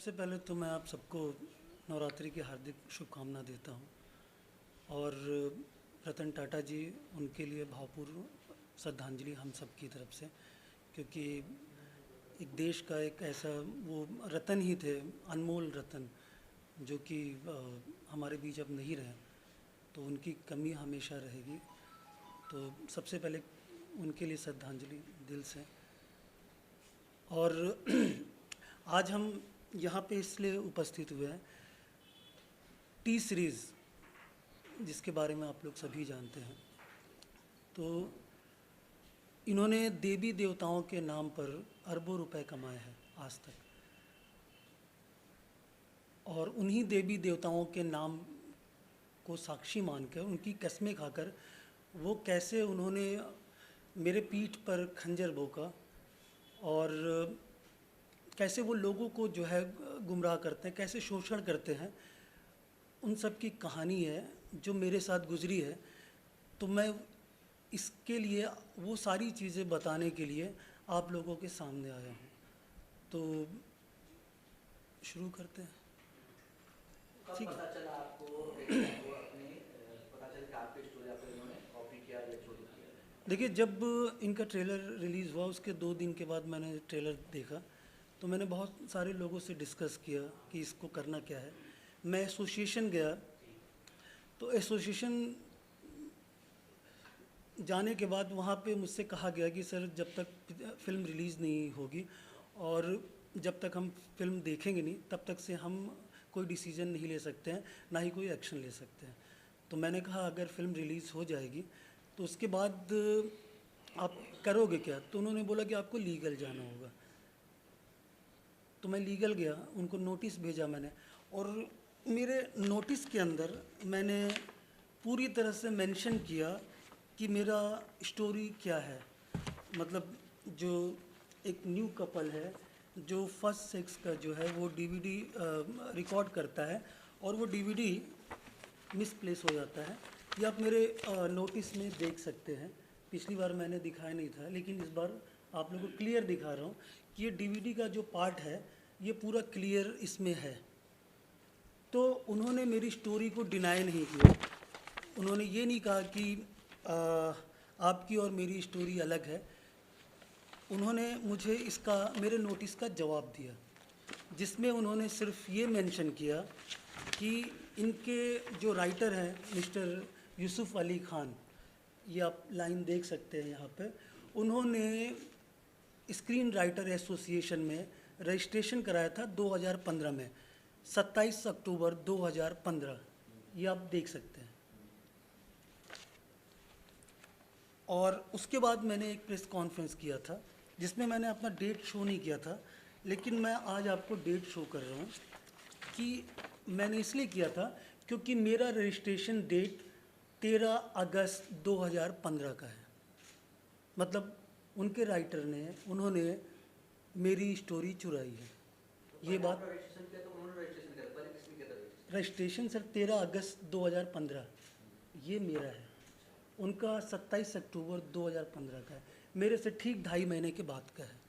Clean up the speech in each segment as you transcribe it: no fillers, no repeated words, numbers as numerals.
सबसे पहले तो मैं आप सबको नवरात्रि की हार्दिक शुभकामना देता हूँ। और रतन टाटा जी, उनके लिए भावपूर्ण श्रद्धांजलि हम सब की तरफ से, क्योंकि एक देश का एक ऐसा वो रतन ही थे, अनमोल रतन, जो कि हमारे बीच अब नहीं रहे, तो उनकी कमी हमेशा रहेगी। तो सबसे पहले उनके लिए श्रद्धांजलि दिल से। और आज हम यहाँ पे इसलिए उपस्थित हुए हैं, टी सीरीज़ जिसके बारे में आप लोग सभी जानते हैं, तो इन्होंने देवी देवताओं के नाम पर अरबों रुपए कमाए हैं आज तक, और उन्हीं देवी देवताओं के नाम को साक्षी मानकर, उनकी कस्में खाकर, वो कैसे उन्होंने मेरे पीठ पर खंजर भोंका और कैसे वो लोगों को जो है गुमराह करते हैं, कैसे शोषण करते हैं, उन सब की कहानी है जो मेरे साथ गुजरी है। तो मैं इसके लिए, वो सारी चीज़ें बताने के लिए आप लोगों के सामने आया हूँ। तो शुरू करते हैं। ठीक है। पता चला आपको अपने पता चला कि आपकी स्टोरी आपको इन्होंने कॉपी किया या चोरी किया? देखिए, जब इनका ट्रेलर रिलीज़ हुआ उसके 2 दिन के बाद मैंने ट्रेलर देखा, तो मैंने बहुत सारे लोगों से डिस्कस किया कि इसको करना क्या है। मैं एसोसिएशन गया, तो एसोसिएशन जाने के बाद वहाँ पे मुझसे कहा गया कि सर, जब तक फ़िल्म रिलीज़ नहीं होगी और जब तक हम फिल्म देखेंगे नहीं, तब तक से हम कोई डिसीज़न नहीं ले सकते हैं, ना ही कोई एक्शन ले सकते हैं। तो मैंने कहा, अगर फ़िल्म रिलीज़ हो जाएगी तो उसके बाद आप करोगे क्या? तो उन्होंने बोला कि आपको लीगल जाना होगा। तो मैं लीगल गया, उनको नोटिस भेजा मैंने, और मेरे नोटिस के अंदर मैंने पूरी तरह से मेंशन किया कि मेरा स्टोरी क्या है। मतलब जो एक न्यू कपल है जो फर्स्ट सेक्स का जो है वो डीवीडी रिकॉर्ड करता है, और वो डीवीडी मिसप्लेस हो जाता है। ये आप मेरे नोटिस में देख सकते हैं। पिछली बार मैंने दिखाया नहीं था, लेकिन इस बार आप लोगों को क्लियर दिखा रहा हूँ कि ये डीवीडी का जो पार्ट है ये पूरा क्लियर इसमें है। तो उन्होंने मेरी स्टोरी को डिनाई नहीं किया। उन्होंने ये नहीं कहा कि आपकी और मेरी स्टोरी अलग है। उन्होंने मुझे इसका, मेरे नोटिस का जवाब दिया, जिसमें उन्होंने सिर्फ ये मेंशन किया कि इनके जो राइटर हैं मिस्टर यूसुफ अली खान, ये आप लाइन देख सकते हैं यहाँ पे, उन्होंने स्क्रीन राइटर एसोसिएशन में रजिस्ट्रेशन कराया था 2015 में, 27 अक्टूबर 2015, ये आप देख सकते हैं। और उसके बाद मैंने एक प्रेस कॉन्फ्रेंस किया था जिसमें मैंने अपना डेट शो नहीं किया था, लेकिन मैं आज आपको डेट शो कर रहा हूँ कि मैंने इसलिए किया था क्योंकि मेरा रजिस्ट्रेशन डेट 13 अगस्त 2015 का है। मतलब उनके राइटर ने, उन्होंने मेरी स्टोरी चुराई है। ये बात रजिस्ट्रेशन सर 13 अगस्त 2015, ये मेरा है। उनका 27 अक्टूबर 2015 का है, मेरे से ठीक 2.5 महीने के बाद का है।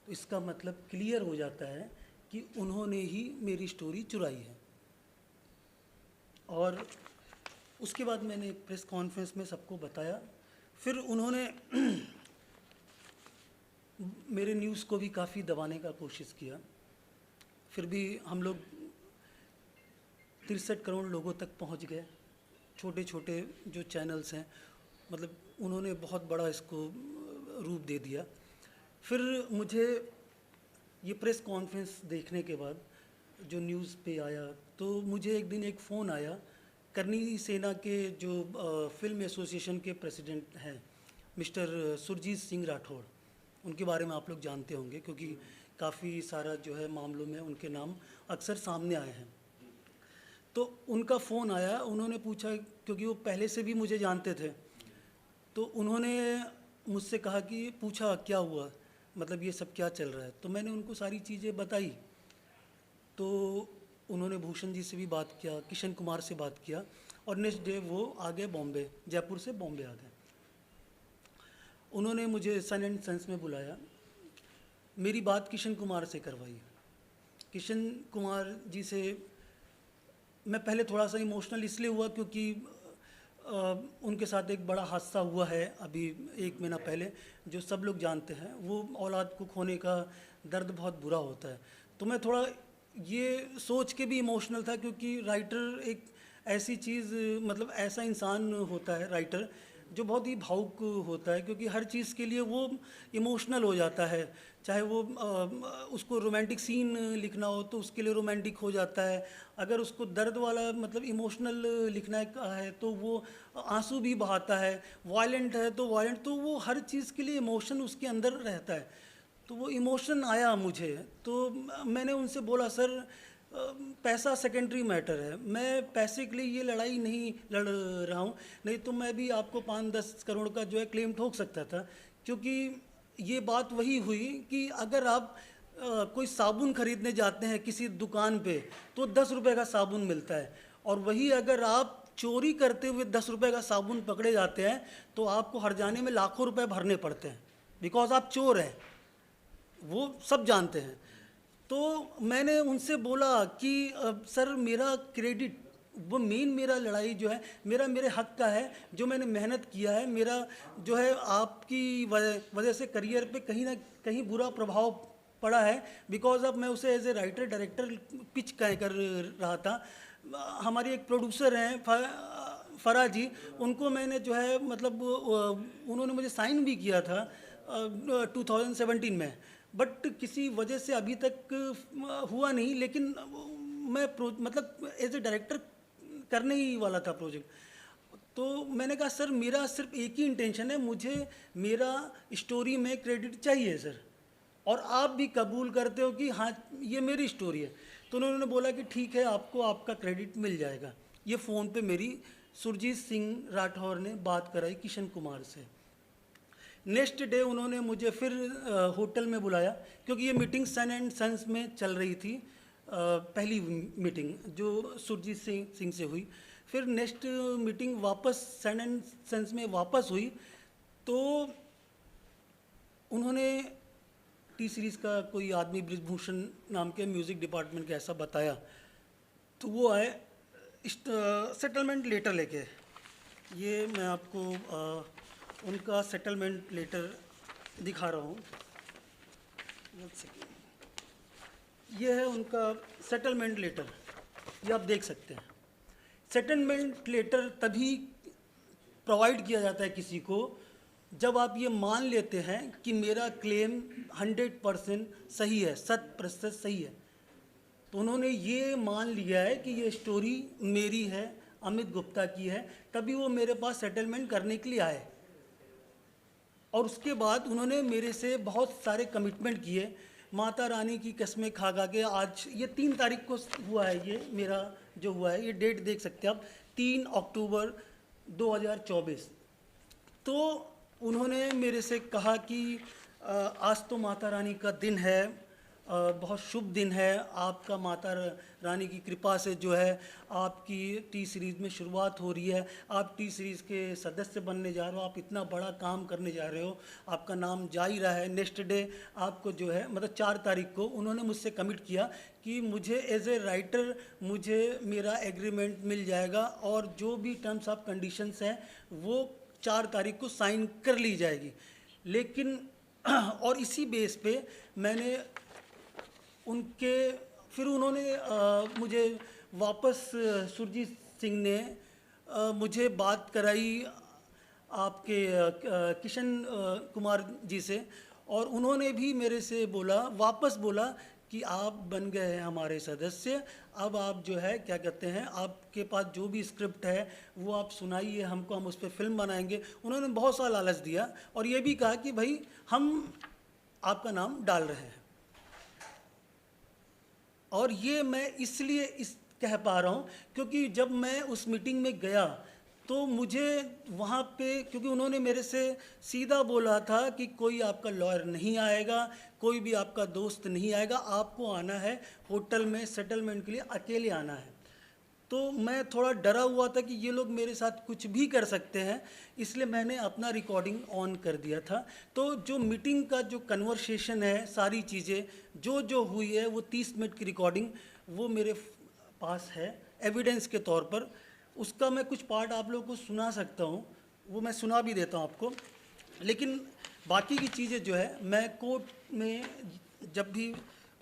तो इसका मतलब क्लियर हो जाता है कि उन्होंने ही मेरी स्टोरी चुराई है। और उसके बाद मैंने एक प्रेस कॉन्फ्रेंस में सबको बताया। फिर उन्होंने मेरे न्यूज़ को भी काफ़ी दबाने का कोशिश किया। फिर भी हम लोग 63 करोड़ लोगों तक पहुंच गए। छोटे छोटे जो चैनल्स हैं, मतलब उन्होंने बहुत बड़ा इसको रूप दे दिया। फिर मुझे ये प्रेस कॉन्फ्रेंस देखने के बाद जो न्यूज़ पे आया, तो मुझे एक दिन एक फ़ोन आया करनी सेना के जो फिल्म एसोसिएशन के प्रेसिडेंट हैं मिस्टर सुरजीत सिंह राठौड़। उनके बारे में आप लोग जानते होंगे क्योंकि काफ़ी सारा जो है मामलों में उनके नाम अक्सर सामने आए हैं। तो उनका फ़ोन आया, उन्होंने पूछा, क्योंकि वो पहले से भी मुझे जानते थे, तो उन्होंने मुझसे कहा कि पूछा क्या हुआ, मतलब ये सब क्या चल रहा है। तो मैंने उनको सारी चीज़ें बताई। तो उन्होंने भूषण जी से भी बात किया, किशन कुमार से बात किया, और नेक्स्ट डे वो आ गए बॉम्बे, जयपुर से बॉम्बे आ गए। उन्होंने मुझे सन एंड सन्स में बुलाया, मेरी बात किशन कुमार से करवाई। किशन कुमार जी से मैं पहले थोड़ा सा इमोशनल इसलिए हुआ क्योंकि उनके साथ एक बड़ा हादसा हुआ है अभी 1 महीना पहले, जो सब लोग जानते हैं। वो औलाद को खोने का दर्द बहुत बुरा होता है। तो मैं थोड़ा ये सोच के भी इमोशनल था क्योंकि राइटर एक ऐसी चीज़, मतलब ऐसा इंसान होता है राइटर जो बहुत ही भावुक होता है, क्योंकि हर चीज़ के लिए वो इमोशनल हो जाता है। चाहे वो उसको रोमांटिक सीन लिखना हो तो उसके लिए रोमांटिक हो जाता है, अगर उसको दर्द वाला मतलब इमोशनल लिखना है तो वो आंसू भी बहाता है, वायलेंट है तो वायलेंट, तो वो हर चीज़ के लिए इमोशन उसके अंदर रहता है। तो वो इमोशन आया मुझे, तो मैंने उनसे बोला सर पैसा सेकेंडरी मैटर है, मैं पैसे के लिए ये लड़ाई नहीं लड़ रहा हूँ, नहीं तो मैं भी आपको 5-10 करोड़ का जो है क्लेम ठोक सकता था। क्योंकि ये बात वही हुई कि अगर आप कोई साबुन खरीदने जाते हैं किसी दुकान पे तो 10 रुपये का साबुन मिलता है, और वही अगर आप चोरी करते हुए 10 रुपये का साबुन पकड़े जाते हैं तो आपको हर्जाने में लाखों रुपए भरने पड़ते हैं, बिकॉज आप चोर हैं, वो सब जानते हैं। तो मैंने उनसे बोला कि सर मेरा क्रेडिट, वो मेन मेरा लड़ाई जो है मेरे हक का है, जो मैंने मेहनत किया है, मेरा जो है आपकी वजह से करियर पे कहीं ना कहीं बुरा प्रभाव पड़ा है, बिकॉज अब मैं उसे as a writer director pitch कर रहा था। हमारी एक प्रोड्यूसर हैं फरा जी, उनको मैंने जो है मतलब उन्होंने मुझे साइन भी किया था 2017 में, बट किसी वजह से अभी तक हुआ नहीं। लेकिन मैं मतलब एज ए डायरेक्टर करने ही वाला था प्रोजेक्ट। तो मैंने कहा सर मेरा सिर्फ एक ही इंटेंशन है, मुझे मेरा स्टोरी में क्रेडिट चाहिए सर, और आप भी कबूल करते हो कि हाँ ये मेरी स्टोरी है। तो उन्होंने बोला कि ठीक है, आपको आपका क्रेडिट मिल जाएगा। ये फ़ोन पे मेरी सुरजीत सिंह राठौर ने बात कराई किशन कुमार से। नेक्स्ट डे उन्होंने मुझे फिर होटल में बुलाया, क्योंकि ये मीटिंग सन एंड सन्स में चल रही थी, पहली मीटिंग जो सुरजीत सिंह से हुई। फिर नेक्स्ट मीटिंग वापस सन एंड सन्स में वापस हुई, तो उन्होंने टी सीरीज़ का कोई आदमी ब्रिजभूषण नाम के म्यूज़िक डिपार्टमेंट के ऐसा बताया, तो वो आए सेटलमेंट लेटर लेके। ये मैं आपको उनका सेटलमेंट लेटर दिखा रहा हूँ, ये है उनका सेटलमेंट लेटर, ये आप देख सकते हैं। सेटलमेंट लेटर तभी प्रोवाइड किया जाता है किसी को जब आप ये मान लेते हैं कि मेरा क्लेम 100% सही है, 100% सही है। तो उन्होंने ये मान लिया है कि ये स्टोरी मेरी है, अमित गुप्ता की है, तभी वो मेरे पास सेटलमेंट करने के लिए आए। और उसके बाद उन्होंने मेरे से बहुत सारे कमिटमेंट किए, माता रानी की कसमें खा खा के। आज ये 3 तारीख को हुआ है, ये मेरा जो हुआ है, ये डेट देख सकते हैं आप, 3 अक्टूबर 2024। तो उन्होंने मेरे से कहा कि आज तो माता रानी का दिन है, बहुत शुभ दिन है, आपका माता रानी की कृपा से जो है आपकी टी सीरीज़ में शुरुआत हो रही है, आप टी सीरीज़ के सदस्य बनने जा रहे हो, आप इतना बड़ा काम करने जा रहे हो, आपका नाम जा ही रहा है। नेक्स्ट डे आपको जो है मतलब 4 तारीख को उन्होंने मुझसे कमिट किया कि मुझे एज ए राइटर मुझे मेरा एग्रीमेंट मिल जाएगा, और जो भी टर्म्स ऑफ कंडीशंस हैं वो 4 तारीख को साइन कर ली जाएगी। लेकिन और इसी बेस पे मैंने उनके फिर उन्होंने मुझे वापस सुरजीत सिंह ने मुझे बात कराई आपके किशन कुमार जी से, और उन्होंने भी मेरे से वापस बोला कि आप बन गए हैं हमारे सदस्य, अब आप जो है क्या कहते हैं, आपके पास जो भी स्क्रिप्ट है वो आप सुनाइए हमको, हम उस पर फिल्म बनाएंगे। उन्होंने बहुत सा लालच दिया और ये भी कहा कि भाई हम आपका नाम डाल रहे हैं। और ये मैं इसलिए कह पा रहा हूँ क्योंकि जब मैं उस मीटिंग में गया तो मुझे वहाँ पे, क्योंकि उन्होंने मेरे से सीधा बोला था कि कोई आपका लॉयर नहीं आएगा, कोई भी आपका दोस्त नहीं आएगा, आपको आना है होटल में सेटलमेंट के लिए, अकेले आना है। तो मैं थोड़ा डरा हुआ था कि ये लोग मेरे साथ कुछ भी कर सकते हैं, इसलिए मैंने अपना रिकॉर्डिंग ऑन कर दिया था। तो जो मीटिंग का जो कन्वर्सेशन है, सारी चीज़ें जो जो हुई है, वो 30 मिनट की रिकॉर्डिंग वो मेरे पास है एविडेंस के तौर पर। उसका मैं कुछ पार्ट आप लोगों को सुना सकता हूँ, वो मैं सुना भी देता हूँ आपको। लेकिन बाकी की चीज़ें जो है, मैं कोर्ट में जब भी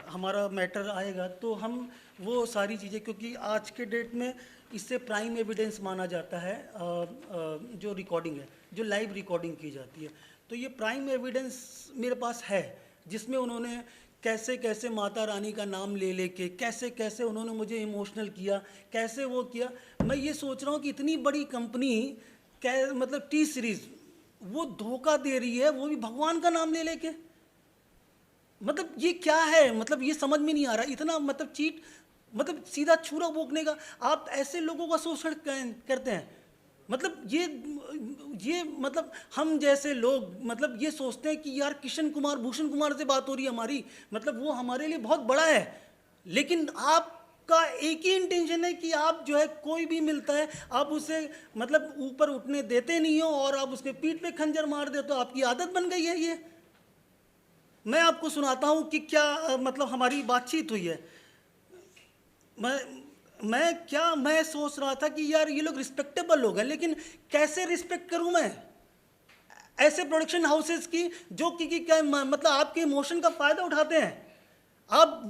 हमारा मैटर आएगा तो हम वो सारी चीज़ें, क्योंकि आज के डेट में इससे प्राइम एविडेंस माना जाता है जो रिकॉर्डिंग है, जो लाइव रिकॉर्डिंग की जाती है। तो ये प्राइम एविडेंस मेरे पास है, जिसमें उन्होंने कैसे कैसे माता रानी का नाम ले लेके कैसे कैसे उन्होंने मुझे इमोशनल किया, कैसे वो किया। मैं ये सोच रहा हूँ कि इतनी बड़ी कंपनी मतलब टी सीरीज़ वो धोखा दे रही है, वो भी भगवान का नाम ले लेके। मतलब ये क्या है, मतलब ये समझ में नहीं आ रहा, इतना मतलब चीट, मतलब सीधा छुरा भोंकने का। आप ऐसे लोगों का शोषण करते हैं। मतलब ये मतलब हम जैसे लोग मतलब ये सोचते हैं कि यार किशन कुमार भूषण कुमार से बात हो रही है हमारी, मतलब वो हमारे लिए बहुत बड़ा है। लेकिन आपका एक ही इंटेंशन है कि आप जो है कोई भी मिलता है आप उसे मतलब ऊपर उठने देते नहीं हो और आप उसके पीठ पे खंजर मार देते हो। आपकी आदत बन गई है ये। मैं आपको सुनाता हूं कि क्या मतलब हमारी बातचीत हुई है। मैं सोच रहा था कि यार ये लोग रिस्पेक्टेबल लोग हैं, लेकिन कैसे रिस्पेक्ट करूं मैं ऐसे प्रोडक्शन हाउसेस की जो कि क्या मतलब आपके इमोशन का फायदा उठाते हैं। आप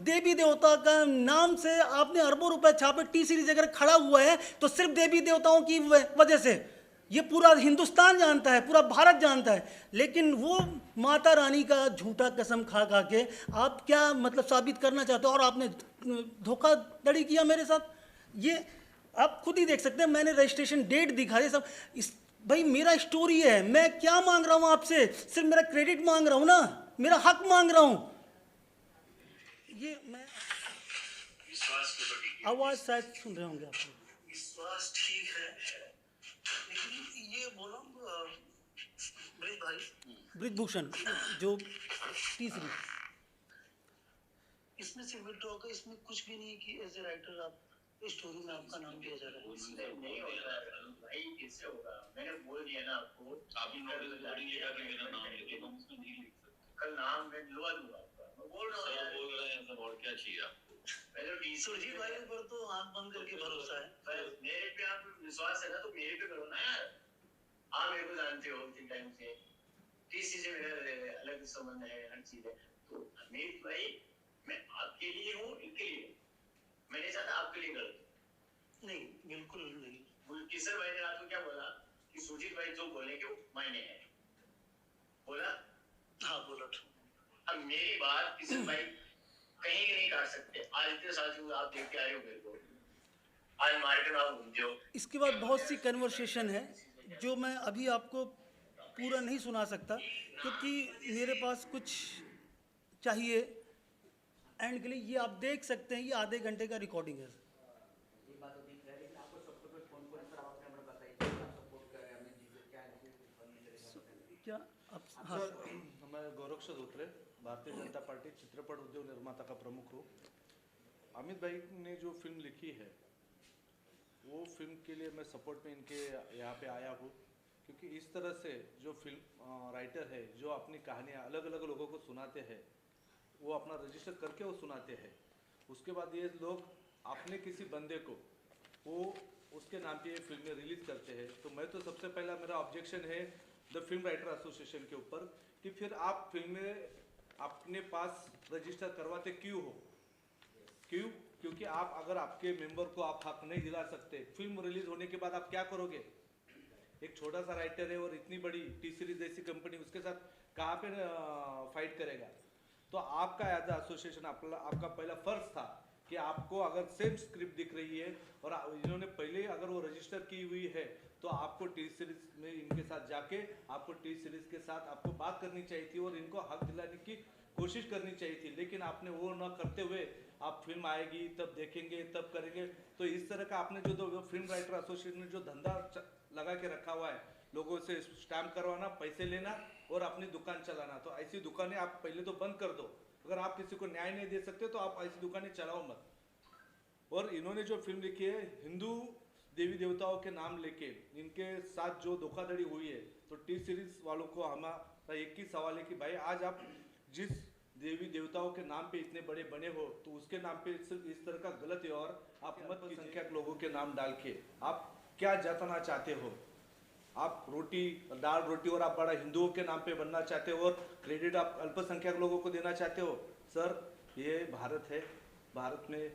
देवी देवता का नाम से आपने अरबों रुपए छापे, टी सीरीज अगर खड़ा हुआ है तो सिर्फ देवी देवताओं की वजह से। ये पूरा हिंदुस्तान जानता है, पूरा भारत जानता है। लेकिन वो माता रानी का झूठा कसम खा खा के आप क्या मतलब साबित करना चाहते हो, और आपने धोखाधड़ी किया मेरे साथ। ये आप खुद ही देख सकते हैं, मैंने रजिस्ट्रेशन डेट दिखाई सब। इस भाई मेरा स्टोरी है, मैं क्या मांग रहा हूँ आपसे, सिर्फ मेरा क्रेडिट मांग रहा हूँ ना, मेरा हक मांग रहा हूँ। ये मैं आवाज शायद सुन रहे होंगे आप। विश्वास ठीक है, लेकिन ये बोलो ब्रिज भाई, ब्रिजभूषण जो तीसरी, इसमें से विड्रॉ का इसमें कुछ भी नहीं है कि एज ए राइटर आप स्टोरी में आपका नाम दिया जा रहा है। नहीं होता है भाई, कैसे होगा? मैंने बोल दिया ना आपको, आप नोटिस ये करके मेरा नाम लिखो, हम उसमें नहीं लिख सकते। कल नाम मैं लिखवा दूंगा आपका, मैं बोल रहा हूँ। बोल रहे हैं सब, और क्या चाहिए आपको? पहले सुरजीत भाई पर तो आंख बंद करके भरोसा है। मेरे पे आप विश्वास है ना, तो मेरे पे करो ना यार। आप मेरे को जानते हो कितने टाइम से, किस चीज में मेरा अलग संबंध है, हर चीज है। तो अमित भाई, मैं आपके लिए हूँ, इनके लिए। मैंने चाहता आपके लिए गलत नहीं, बिल्कुल नहीं। किशोर भाई ने रात को क्या बोला कि सुजीत भाई जो बोलेंगे वो मायने है, बोला? हाँ बोला। अब मेरी बात किशोर भाई कहीं नहीं काट सकते। आज इतने साल से आप देख के आए हो मेरे को, आज मार्केट में आप घूमते हो। इसके बाद बहुत सी कन्वर्सेशन है जो मैं अभी आपको पूरा नहीं सुना सकता, क्योंकि मेरे पास कुछ चाहिए एंड के लिए। ये आप देख सकते हैं, ये आधे घंटे का रिकॉर्डिंग है। ये बात तो दिख रहा है, लेकिन आपको सबको कोई फोन पर सर आप अपना बताइए, आप सपोर्ट कर रहे हैं अमित जी से, क्या है क्या आप? हाँ सर, मैं गोरक्षक धोत्रे, भारतीय जनता पार्टी चित्रपट उद्योग निर्माता का प्रमुख हूँ। अमित भाई ने जो फिल्म लिखी है वो फिल्म के लिए मैं सपोर्ट में इनके यहाँ पे आया हूँ, क्योंकि इस तरह से जो फिल्म राइटर है जो अपनी कहानियाँ अलग अलग लोगों को सुनाते हैं, वो अपना रजिस्टर करके वो सुनाते हैं। उसके बाद ये लोग अपने किसी बंदे को वो उसके नाम पे ये फिल्में रिलीज करते हैं। तो मैं तो सबसे पहला मेरा ऑब्जेक्शन है द फिल्म राइटर एसोसिएशन के ऊपर कि फिर आप फिल्में अपने पास रजिस्टर करवाते क्यों हो? क्यों? क्योंकि आप अगर आपके मेंबर को आप हक नहीं दिला सकते, फिल्म रिलीज होने के बाद आप क्या करोगे? एक छोटा सा राइटर है और इतनी बड़ी टी सीरीज जैसी कंपनी, उसके साथ कहाँ पे फाइट करेगा? तो आपका एज एसोसिएशन आपका पहला फर्ज था कि आपको अगर सेम स्क्रिप्ट दिख रही है और इन्होंने पहले अगर वो रजिस्टर की हुई है तो आपको टी सीरीज में इनके साथ जाके आपको टी सीरीज के साथ आपको बात करनी चाहिए थी और इनको हक दिलाने की कोशिश करनी चाहिए थी। लेकिन आपने वो न करते हुए आप फिल्म आएगी तब देखेंगे तब करेंगे, तो इस तरह का आपने जो फिल्म राइटर एसोसिएशन ने जो धंधा लगा के रखा हुआ है, लोगों से स्टैम्प करवाना, पैसे लेना और अपनी दुकान चलाना, तो ऐसी दुकानें आप पहले तो बंद कर दो। अगर आप किसी को न्याय नहीं दे सकते तो आप ऐसी दुकानें चलाओ मत। और इन्होंने जो फिल्म लिखी है हिंदू देवी देवताओं के नाम लेके इनके साथ जो धोखाधड़ी हुई है, तो टी सीरीज वालों को हमारा एक ही सवाल है कि भाई आज आप जिस देवी देवताओं के नाम पे इतने बड़े बने हो तो उसके नाम पे सिर्फ इस तरह का गलत है और आप अल्पसंख्यक लोगों के नाम डाल के आप क्या जताना चाहते हो? आप रोटी दाल रोटी और आप बड़ा हिंदुओं के नाम पे बनना चाहते हो और क्रेडिट आप अल्पसंख्यक लोगों को देना चाहते हो? सर ये भारत है, भारत में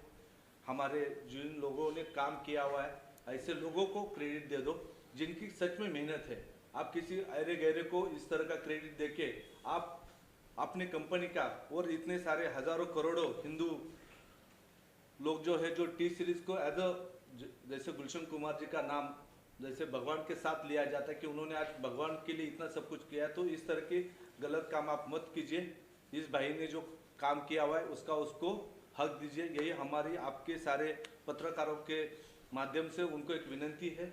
हमारे जिन लोगों ने काम किया हुआ है ऐसे लोगों को क्रेडिट दे दो जिनकी सच में मेहनत है। आप किसी अरे गहरे को इस तरह का क्रेडिट देके आप अपने कंपनी का और इतने सारे हजारों करोड़ों हिंदू लोग जो है जो टी सीरीज को एज अ जैसे गुलशन कुमार जी का नाम जैसे भगवान के साथ लिया जाता है कि उन्होंने आज भगवान के लिए इतना सब कुछ किया है, तो इस तरह के गलत काम आप मत कीजिए। इस भाई ने जो काम किया हुआ है उसका उसको हक दीजिए। यही हमारी आपके सारे पत्रकारों के माध्यम से उनको एक विनंती है।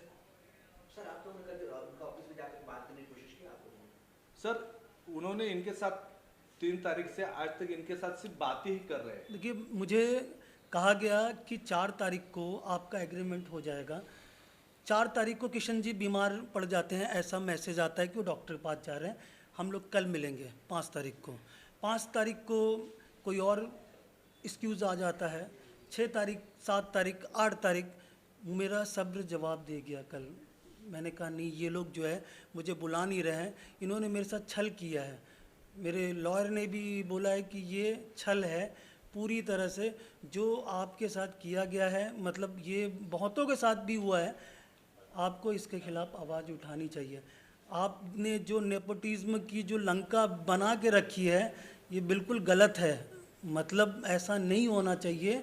सर आप तो उनका ऑफिस में जाकर बात करने की कोशिश की आपको? सर उन्होंने इनके साथ 3 तारीख से आज तक इनके साथ सिर्फ बात ही कर रहे हैं। देखिए मुझे कहा गया कि 4 तारीख को आपका एग्रीमेंट हो जाएगा। 4 तारीख को किशन जी बीमार पड़ जाते हैं, ऐसा मैसेज आता है कि वो डॉक्टर के पास जा रहे हैं, हम लोग कल मिलेंगे 5 तारीख को। 5 तारीख को कोई और एक्सक्यूज़ आ जाता है, 6 तारीख 7 तारीख 8 तारीख मेरा सब्र जवाब दे गया। कल मैंने कहा नहीं, ये लोग जो है मुझे बुला नहीं रहे हैं, इन्होंने मेरे साथ छल किया है। मेरे लॉयर ने भी बोला है कि ये छल है पूरी तरह से जो आपके साथ किया गया है, मतलब ये बहुतों के साथ भी हुआ है। आपको इसके खिलाफ आवाज़ उठानी चाहिए। आपने जो नेपोटिज्म की जो लंका बना के रखी है ये बिल्कुल गलत है, मतलब ऐसा नहीं होना चाहिए।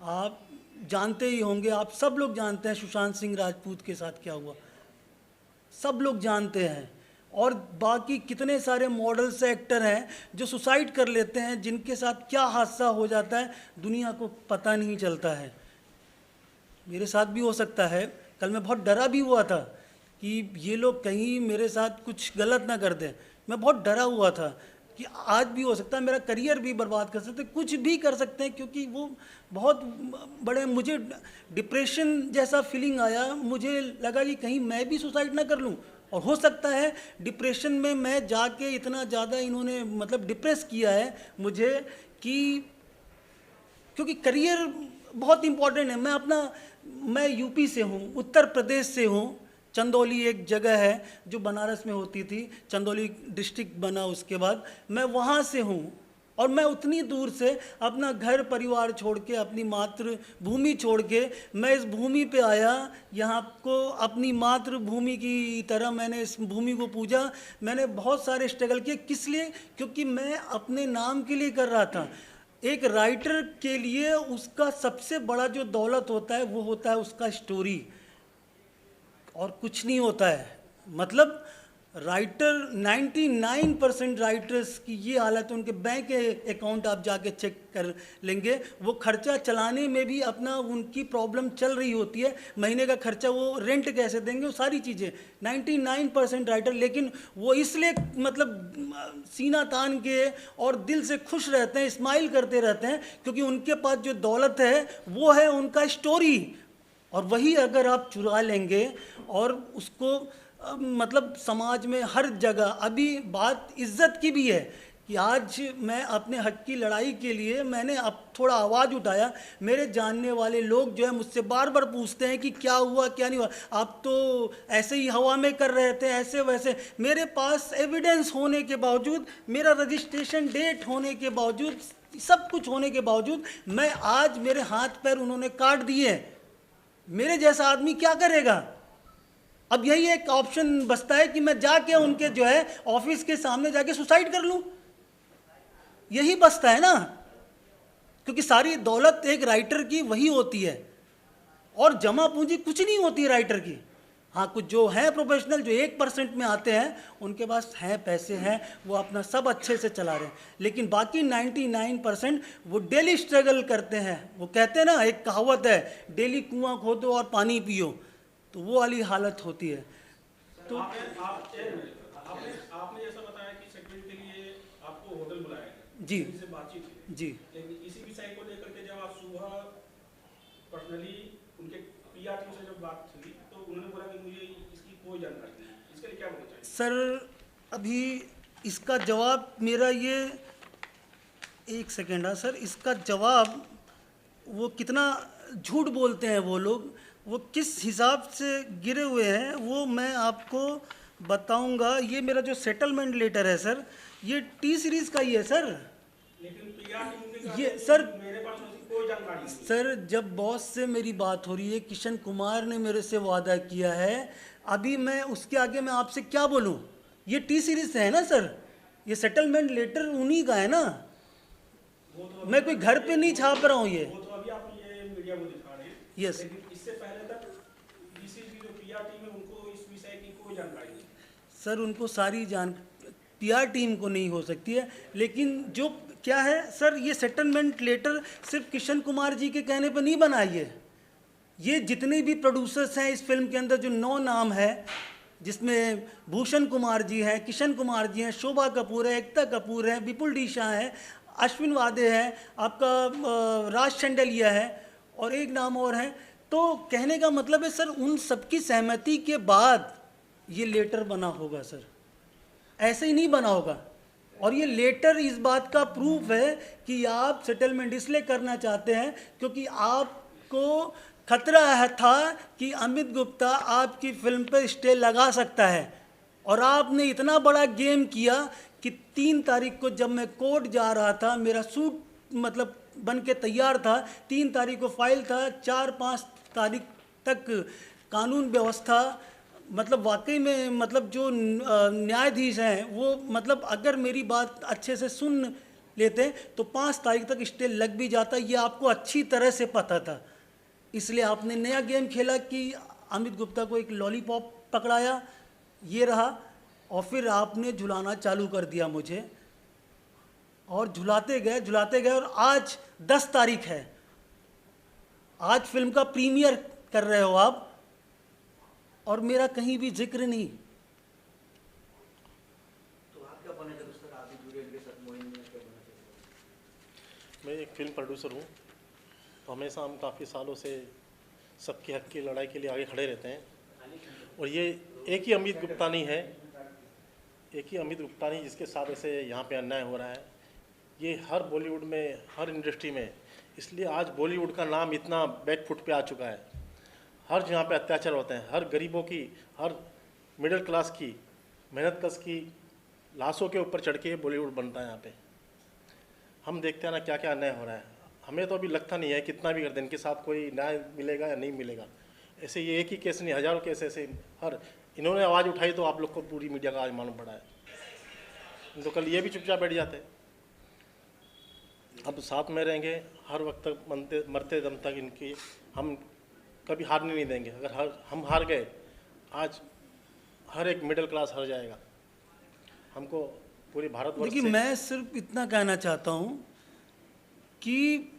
आप जानते ही होंगे, आप सब लोग जानते हैं सुशांत सिंह राजपूत के साथ क्या हुआ, सब लोग जानते हैं। और बाकी कितने सारे मॉडल्स एक्टर हैं जो सुसाइड कर लेते हैं, जिनके साथ क्या हादसा हो जाता है दुनिया को पता नहीं चलता है। मेरे साथ भी हो सकता है। कल मैं बहुत डरा भी हुआ था कि ये लोग कहीं मेरे साथ कुछ गलत ना कर दें। मैं बहुत डरा हुआ था कि आज भी हो सकता है मेरा करियर भी बर्बाद कर सकते, कुछ भी कर सकते हैं, क्योंकि वो बहुत बड़े, मुझे डिप्रेशन जैसा फीलिंग आया। मुझे लगा कि कहीं मैं भी सुसाइड ना कर लूं, और हो सकता है डिप्रेशन में मैं जाके इतना ज़्यादा इन्होंने मतलब डिप्रेस किया है मुझे कि क्योंकि करियर बहुत इम्पोर्टेंट है। मैं यूपी से हूँ, उत्तर प्रदेश से हूँ। चंदौली एक जगह है जो बनारस में होती थी, चंदौली डिस्ट्रिक्ट बना उसके बाद, मैं वहाँ से हूँ। और मैं उतनी दूर से अपना घर परिवार छोड़ के, अपनी मातृभूमि छोड़ के मैं इस भूमि पे आया। यहाँ को अपनी मातृभूमि की तरह मैंने इस भूमि को पूजा। मैंने बहुत सारे स्ट्रगल किए, किस लिए? क्योंकि मैं अपने नाम के लिए कर रहा था। एक राइटर के लिए उसका सबसे बड़ा जो दौलत होता है वो होता है उसका स्टोरी, और कुछ नहीं होता है। मतलब राइटर 99% राइटर्स की ये हालत है, उनके बैंक अकाउंट आप जाके चेक कर लेंगे, वो खर्चा चलाने में भी अपना उनकी प्रॉब्लम चल रही होती है। महीने का खर्चा वो रेंट कैसे देंगे, वो सारी चीज़ें 99% राइटर। लेकिन वो इसलिए मतलब सीना तान के और दिल से खुश रहते हैं, स्माइल करते रहते हैं, क्योंकि उनके पास जो दौलत है वो है उनका स्टोरी। और वही अगर आप चुरा लेंगे और उसको मतलब समाज में हर जगह, अभी बात इज्जत की भी है कि आज मैं अपने हक की लड़ाई के लिए मैंने अब थोड़ा आवाज़ उठाया। मेरे जानने वाले लोग जो है मुझसे बार बार पूछते हैं कि क्या हुआ क्या नहीं हुआ, आप तो ऐसे ही हवा में कर रहे थे ऐसे वैसे। मेरे पास एविडेंस होने के बावजूद, मेरा रजिस्ट्रेशन डेट होने के बावजूद, सब कुछ होने के बावजूद मैं आज, मेरे हाथ पैर उन्होंने काट दिए। मेरे जैसा आदमी क्या करेगा? अब यही एक ऑप्शन बचता है कि मैं जाके उनके जो है ऑफिस के सामने जाके सुसाइड कर लूं, यही बचता है ना। क्योंकि सारी दौलत एक राइटर की वही होती है, और जमा पूंजी कुछ नहीं होती है राइटर की। हाँ, कुछ जो हैं प्रोफेशनल जो 1% में आते हैं, उनके पास हैं पैसे हैं, वो अपना सब अच्छे से चला रहे हैं। लेकिन बाकी 99% वो डेली स्ट्रगल करते हैं। वो कहते हैं ना, एक कहावत है, डेली कुआं खोदो और पानी पियो, तो वो वाली हालत होती है। तो आपने जैसा बताया कि सेटलमेंट के लिए आपको होटल बुलाया गया, जी से बातचीत हुई, जी लेकिन इसी विषय को लेकर के जब आप सुबह पर्सनली उनके पीआर टीम से जब बात हुई तो उन्होंने बोला कि मुझे इसकी कोई जानकारी नहीं है, इसके लिए क्या बोलना चाहिए? सर अभी इसका जवाब मेरा ये, एक सेकेंड, हाँ सर, इसका जवाब वो कितना झूठ बोलते हैं वो लोग, वो किस हिसाब से गिरे हुए हैं वो मैं आपको बताऊंगा। ये मेरा जो सेटलमेंट लेटर है सर, ये टी सीरीज़ का ही है सर। लेकिन पीआर टीम ने कहा ये कि सर, मेरे पास उसकी कोई जानकारी नहीं है। सर जब बॉस से मेरी बात हो रही है, किशन कुमार ने मेरे से वादा किया है, अभी मैं उसके आगे मैं आपसे क्या बोलूं? ये टी सीरीज से है ना सर, ये सेटलमेंट लेटर उन्हीं का है ना, वो तो मैं कोई घर पे नहीं छाप रहा हूँ ये। वो तो अभी आप ये मीडिया को दिखा रहे हैं। Yes. लेकिन इससे पहले तक डीसीज की जो पीआर टीम है उनको इस विषय की कोई जानकारी नहीं है। सर उनको सारी जान, पीआर टीम को नहीं हो सकती है, लेकिन जो क्या है सर, ये सेटलमेंट लेटर सिर्फ किशन कुमार जी के कहने पर नहीं बना है। ये जितने भी प्रोड्यूसर्स हैं इस फिल्म के अंदर, जो 9 नाम है, जिसमें भूषण कुमार जी हैं, किशन कुमार जी हैं, शोभा कपूर है, एकता कपूर है, विपुल डी शाह है, अश्विन वादे है, आपका राज चंडलिया है, और एक नाम और है। तो कहने का मतलब है सर, उन सबकी सहमति के बाद ये लेटर बना होगा सर, ऐसे ही नहीं बना होगा। और ये लेटर इस बात का प्रूफ है कि आप सेटलमेंट इसलिए करना चाहते हैं क्योंकि आपको खतरा था कि अमित गुप्ता आपकी फिल्म पर स्टे लगा सकता है। और आपने इतना बड़ा गेम किया कि 3 तारीख को जब मैं कोर्ट जा रहा था, मेरा सूट मतलब बन के तैयार था, 3 तारीख को फाइल था, 4-5 तारीख तक कानून व्यवस्था, मतलब वाकई में मतलब जो न्यायाधीश हैं वो मतलब अगर मेरी बात अच्छे से सुन लेते तो 5 तारीख तक स्टे लग भी जाता। ये आपको अच्छी तरह से पता था, इसलिए आपने नया गेम खेला कि अमित गुप्ता को एक लॉलीपॉप पकड़ाया, ये रहा, और फिर आपने झुलाना चालू कर दिया मुझे, और झुलाते गए और आज 10 तारीख है, आज फिल्म का प्रीमियर कर रहे हो आप, और मेरा कहीं भी जिक्र नहीं। तो आप क्या बनना चाहते हो सर? आप भी जुड़े इनके साथ मुहिम में, क्या बनना चाहते हो? मैं एक फिल्म प्रोड्यूसर हूँ, तो हमेशा हम काफ़ी सालों से सबके हक की लड़ाई के लिए आगे खड़े रहते हैं। और ये एक ही अमित गुप्तानी है, एक ही अमित गुप्तानी जिसके साथ ऐसे यहाँ पे अन्याय हो रहा है। ये हर बॉलीवुड में, हर इंडस्ट्री में, इसलिए आज बॉलीवुड का नाम इतना बैकफुट पे आ चुका है। हर जगह पे अत्याचार होते हैं, हर गरीबों की, हर मिडिल क्लास की, मेहनत कश की लाशों के ऊपर चढ़ के बॉलीवुड बनता है यहाँ पे। हम देखते हैं ना क्या क्या अन्याय हो रहा है। हमें तो अभी लगता नहीं है कितना भी कर दें इनके साथ कोई न्याय मिलेगा या नहीं मिलेगा। ऐसे ये एक ही केस नहीं, हज़ारों केस ऐसे हर, इन्होंने आवाज़ उठाई तो आप लोग को पूरी मीडिया का आज मालूम पड़ा है। तो कल ये भी चुपचाप बैठ जाते। अब साथ में रहेंगे हर वक्त तक, मरते दम तक इनकी हम कभी हारने नहीं देंगे। अगर हम हार गए, आज हर एक मिडिल क्लास हार जाएगा। हमको पूरे भारतवर्ष देखिए, मैं सिर्फ इतना कहना चाहता हूँ कि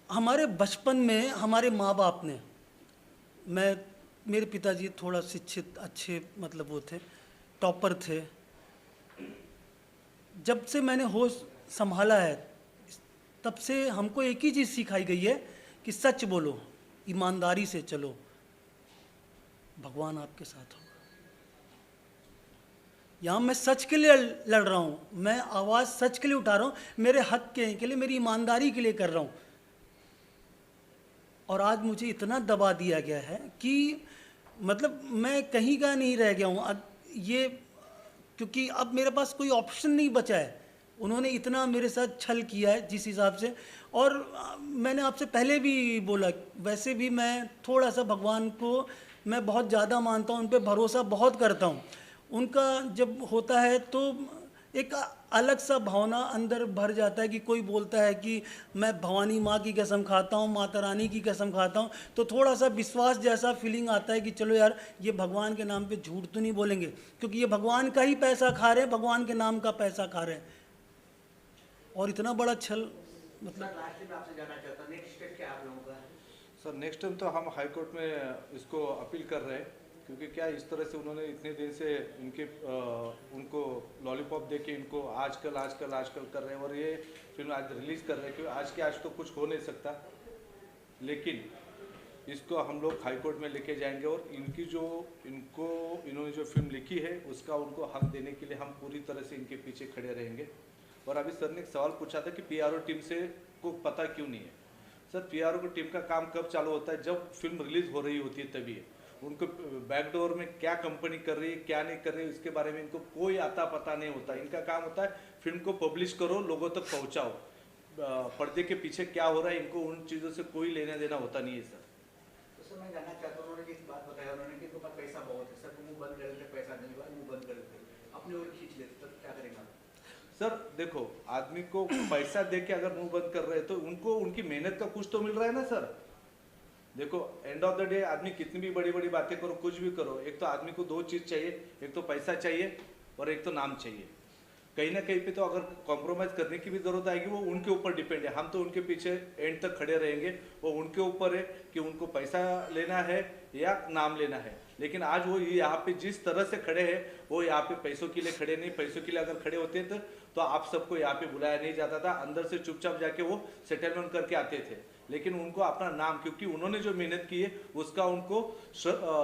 हमारे बचपन में हमारे माँ बाप ने, मेरे पिताजी थोड़ा शिक्षित अच्छे मतलब वो थे, टॉपर थे। जब से मैंने होश संभाला है तब से हमको एक ही चीज़ सिखाई गई है कि सच बोलो, ईमानदारी से चलो, भगवान आपके साथ होगा। यहाँ मैं सच के लिए लड़ रहा हूँ, मैं आवाज़ सच के लिए उठा रहा हूँ, मेरे हक के लिए, मेरी ईमानदारी के लिए कर रहा हूँ। और आज मुझे इतना दबा दिया गया है कि मतलब मैं कहीं का नहीं रह गया हूँ। ये क्योंकि अब मेरे पास कोई ऑप्शन नहीं बचा है। उन्होंने इतना मेरे साथ छल किया है जिस हिसाब से। और मैंने आपसे पहले भी बोला, वैसे भी मैं थोड़ा सा भगवान को मैं बहुत ज़्यादा मानता हूँ, उन पर भरोसा बहुत करता हूँ। उनका जब होता है तो एक अलग सा भावना अंदर भर जाता है कि कोई बोलता है कि मैं भवानी माँ की कसम खाता हूँ, माता रानी की कसम खाता हूँ, तो थोड़ा सा विश्वास जैसा फीलिंग आता है कि चलो यार, ये भगवान के नाम पे झूठ तो नहीं बोलेंगे, क्योंकि ये भगवान का ही पैसा खा रहे हैं, भगवान के नाम का पैसा खा रहे हैं। और इतना बड़ा छल मतलब। लास्ट में आपसे जानना चाहता हूँ, नेक्स्ट स्टेप क्या आप लोगों का है? सर नेक्स्ट टाइम तो हम हाई कोर्ट में इसको अपील कर रहे हैं, क्योंकि क्या इस तरह से उन्होंने इतने दिन से उनको लॉलीपॉप दे के इनको आजकल कर रहे हैं, और ये फिल्म आज रिलीज़ कर रहे हैं, क्योंकि आज के आज तो कुछ हो नहीं सकता। लेकिन इसको हम लोग हाई कोर्ट में लेके जाएंगे और इन्होंने जो फिल्म लिखी है उसका उनको हक देने के लिए हम पूरी तरह से इनके पीछे खड़े रहेंगे। और अभी सर ने एक सवाल पूछा था कि पीआरओ टीम से को पता क्यों नहीं है। सर, पीआरओ की टीम का काम कब चालू होता है? जब फिल्म रिलीज हो रही होती है तभी है। उनको बैकडोर में क्या कंपनी कर रही है, क्या नहीं कर रही है, इसके बारे में इनको कोई आता पता नहीं होता। इनका काम होता है फिल्म को पब्लिश करो, लोगों तक पहुंचाओ। पर्दे के पीछे क्या हो रहा है इनको उन चीज़ों से कोई लेना देना होता नहीं है सर। तो सर मैं जानना चाहता हूँ, उन्होंने एक बात बताया, उन्होंने कि इनके पास पैसा बहुत है सर, मुंह बंद कर देते, पैसा देने के बाद मुंह बंद कर देते, अपने ओर खींच लेते, तब क्या करेंगे आप? सर देखो, आदमी को पैसा दे के अगर मुंह बंद कर रहे हैं तो उनको उनकी मेहनत का कुछ तो मिल रहा है ना सर। देखो, एंड ऑफ द डे आदमी कितनी भी बड़ी बड़ी बातें करो, कुछ भी करो, एक तो आदमी को दो चीज़ चाहिए, एक तो पैसा चाहिए और एक तो नाम चाहिए। कहीं ना कहीं पे तो अगर कॉम्प्रोमाइज़ करने की भी ज़रूरत आएगी, वो उनके ऊपर डिपेंड है। हम तो उनके पीछे एंड तक खड़े रहेंगे, वो उनके ऊपर है कि उनको पैसा लेना है या नाम लेना है। लेकिन आज वो यहाँ पे जिस तरह से खड़े हैं, वो यहाँ पे पैसों के लिए खड़े नहीं। पैसों के लिए अगर खड़े होते तो आप सबको यहाँ पे बुलाया नहीं जाता था, अंदर से चुपचाप जाके वो सेटलमेंट करके आते थे। लेकिन उनको अपना नाम, क्योंकि उन्होंने जो मेहनत की है उसका उनको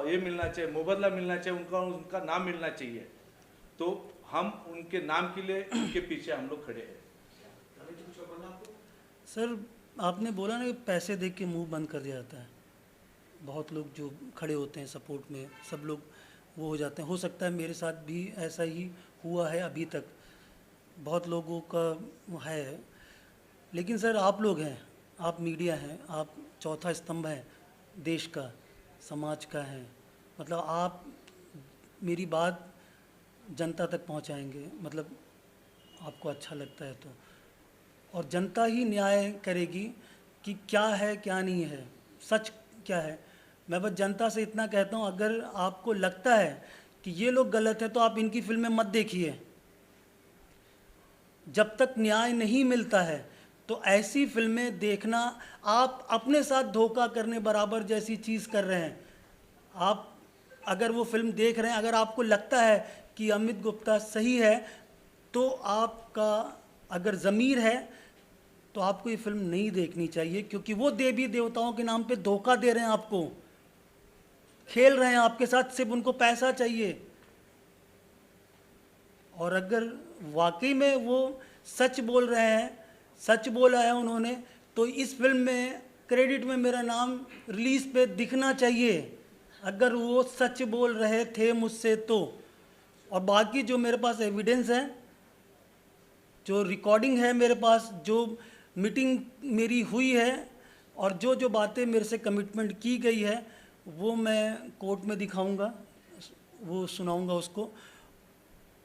ये मिलना चाहिए, मुबदला मिलना चाहिए, उनका नाम मिलना चाहिए। तो हम उनके नाम के लिए उनके पीछे हम लोग खड़े हैं। सर, आपने बोला ना कि पैसे देख के मुंह बंद कर दिया जाता है। बहुत लोग जो खड़े होते हैं सपोर्ट में, सब लोग वो हो जाते हैं। हो सकता है मेरे साथ भी ऐसा ही हुआ है अभी तक, बहुत लोगों का है। लेकिन सर, आप लोग हैं, आप मीडिया हैं, आप चौथा स्तंभ हैं देश का, समाज का है। मतलब आप मेरी बात जनता तक पहुंचाएंगे, मतलब आपको अच्छा लगता है तो। और जनता ही न्याय करेगी कि क्या है क्या नहीं है, सच क्या है। मैं बस जनता से इतना कहता हूं, अगर आपको लगता है कि ये लोग गलत हैं तो आप इनकी फिल्में मत देखिए। जब तक न्याय नहीं मिलता है तो ऐसी फिल्में देखना आप अपने साथ धोखा करने बराबर जैसी चीज़ कर रहे हैं। आप अगर वो फिल्म देख रहे हैं, अगर आपको लगता है कि अमित गुप्ता सही है, तो आपका अगर ज़मीर है तो आपको ये फिल्म नहीं देखनी चाहिए, क्योंकि वो देवी देवताओं के नाम पे धोखा दे रहे हैं, आपको खेल रहे हैं आपके साथ, सिर्फ उनको पैसा चाहिए। और अगर वाकई में वो सच बोल रहे हैं, सच बोला है उन्होंने, तो इस फिल्म में क्रेडिट में मेरा नाम रिलीज़ पे दिखना चाहिए, अगर वो सच बोल रहे थे मुझसे तो। और बाकी जो मेरे पास एविडेंस है, जो रिकॉर्डिंग है मेरे पास, जो मीटिंग मेरी हुई है और जो जो बातें मेरे से कमिटमेंट की गई है, वो मैं कोर्ट में दिखाऊंगा, वो सुनाऊंगा उसको।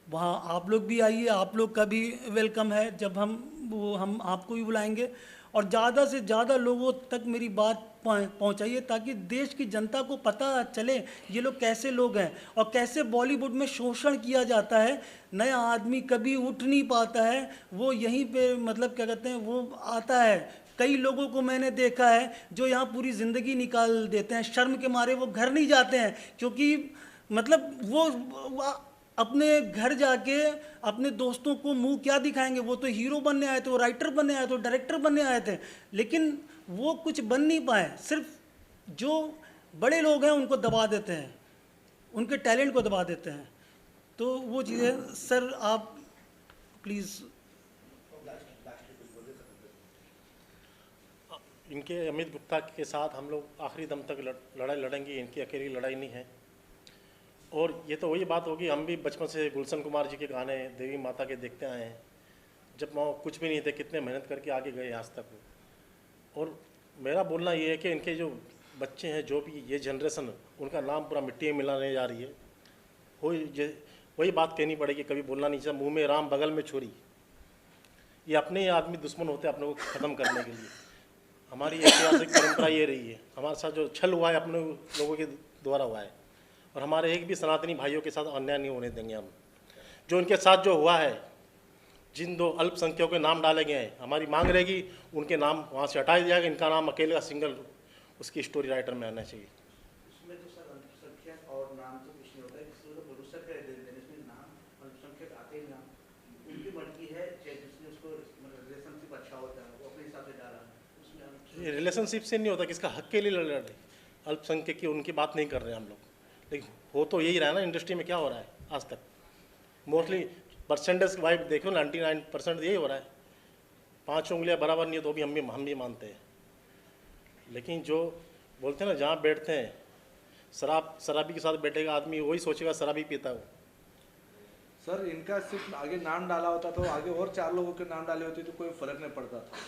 वहाँ आप लोग भी आइए, आप लोग का भी वेलकम है। जब हम आपको भी बुलाएंगे और ज़्यादा से ज़्यादा लोगों तक मेरी बात पहुंचाइए, ताकि देश की जनता को पता चले ये लोग कैसे लोग हैं और कैसे बॉलीवुड में शोषण किया जाता है। नया आदमी कभी उठ नहीं पाता है, वो यहीं पे मतलब क्या कहते हैं, वो आता है। कई लोगों को मैंने देखा है जो यहाँ पूरी ज़िंदगी निकाल देते हैं, शर्म के मारे वो घर नहीं जाते हैं, क्योंकि मतलब वो अपने घर जाके अपने दोस्तों को मुंह क्या दिखाएंगे। वो तो हीरो बनने आए थे, वो राइटर बनने आए थे, वो डायरेक्टर बनने आए थे, लेकिन वो कुछ बन नहीं पाए। सिर्फ जो बड़े लोग हैं उनको दबा देते हैं, उनके टैलेंट को दबा देते हैं। तो वो चीज़ें सर आप प्लीज़। इनके अमित गुप्ता के साथ हम लोग आखिरी दम तक लड़ाई लड़ेंगे, इनकी अकेली लड़ाई नहीं है। और ये तो वही बात होगी, हम भी बचपन से गुलशन कुमार जी के गाने, देवी माता के देखते आए हैं। जब कुछ भी नहीं थे, कितने मेहनत करके आगे गए आज तक। और मेरा बोलना ये है कि इनके जो बच्चे हैं, जो भी ये जनरेशन, उनका नाम पूरा मिट्टी में मिलाने जा रही है। वही बात कहनी पड़ेगी, कभी बोलना नहीं चाहिए, मुँह में राम बगल में छुरी। ये अपने ही आदमी दुश्मन होते हैं अपने को ख़त्म करने के लिए। हमारी ऐतिहासिक परंपरा ये रही है, हमारे साथ जो छल हुआ है अपने लोगों के द्वारा हुआ है, और हमारे एक भी सनातनी भाइयों के साथ अन्याय नहीं होने देंगे हम। जो इनके साथ जो हुआ है, जिन 2 अल्पसंख्यकों के नाम डाले गए हैं, हमारी मांग रहेगी उनके नाम वहाँ से हटा दिया जाएगा, इनका नाम अकेले का सिंगल उसकी स्टोरी राइटर में आना चाहिए। उसमें तो सर अल्पसंख्यक और नाम तो कुछ नहीं होता है, इसलिए तो भरोसा कर देते हैं, इसमें नाम अल्पसंख्यक आते ही नाम उनकी मर्जी है, जिसने उसको रिलेशनशिप अच्छा होता है वो अपने हिसाब से डाला है। उसमें ये रिलेशनशिप से नहीं होता, किसका हक के लिए लड़ रहे। अल्पसंख्यक की उनकी बात नहीं कर रहे हैं हम लोग, लेकिन हो तो यही रहा है ना। इंडस्ट्री में क्या हो रहा है आज तक, मोस्टली परसेंटेज वाइज देखो 99% यही हो रहा है। 5 उंगलियां बराबर नहीं हो तो भी हम भी मानते हैं। लेकिन जो बोलते हैं ना, जहाँ बैठते हैं शराबी के साथ बैठेगा आदमी, वही सोचेगा शराबी पीता हो। सर इनका सिर्फ आगे नाम डाला होता तो आगे और 4 लोगों के नाम डाले होते तो कोई फर्क नहीं पड़ता था।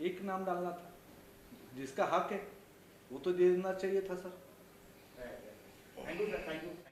एक नाम डालना था, जिसका हक है वो तो देना चाहिए था sir. Thank you sir, thank you.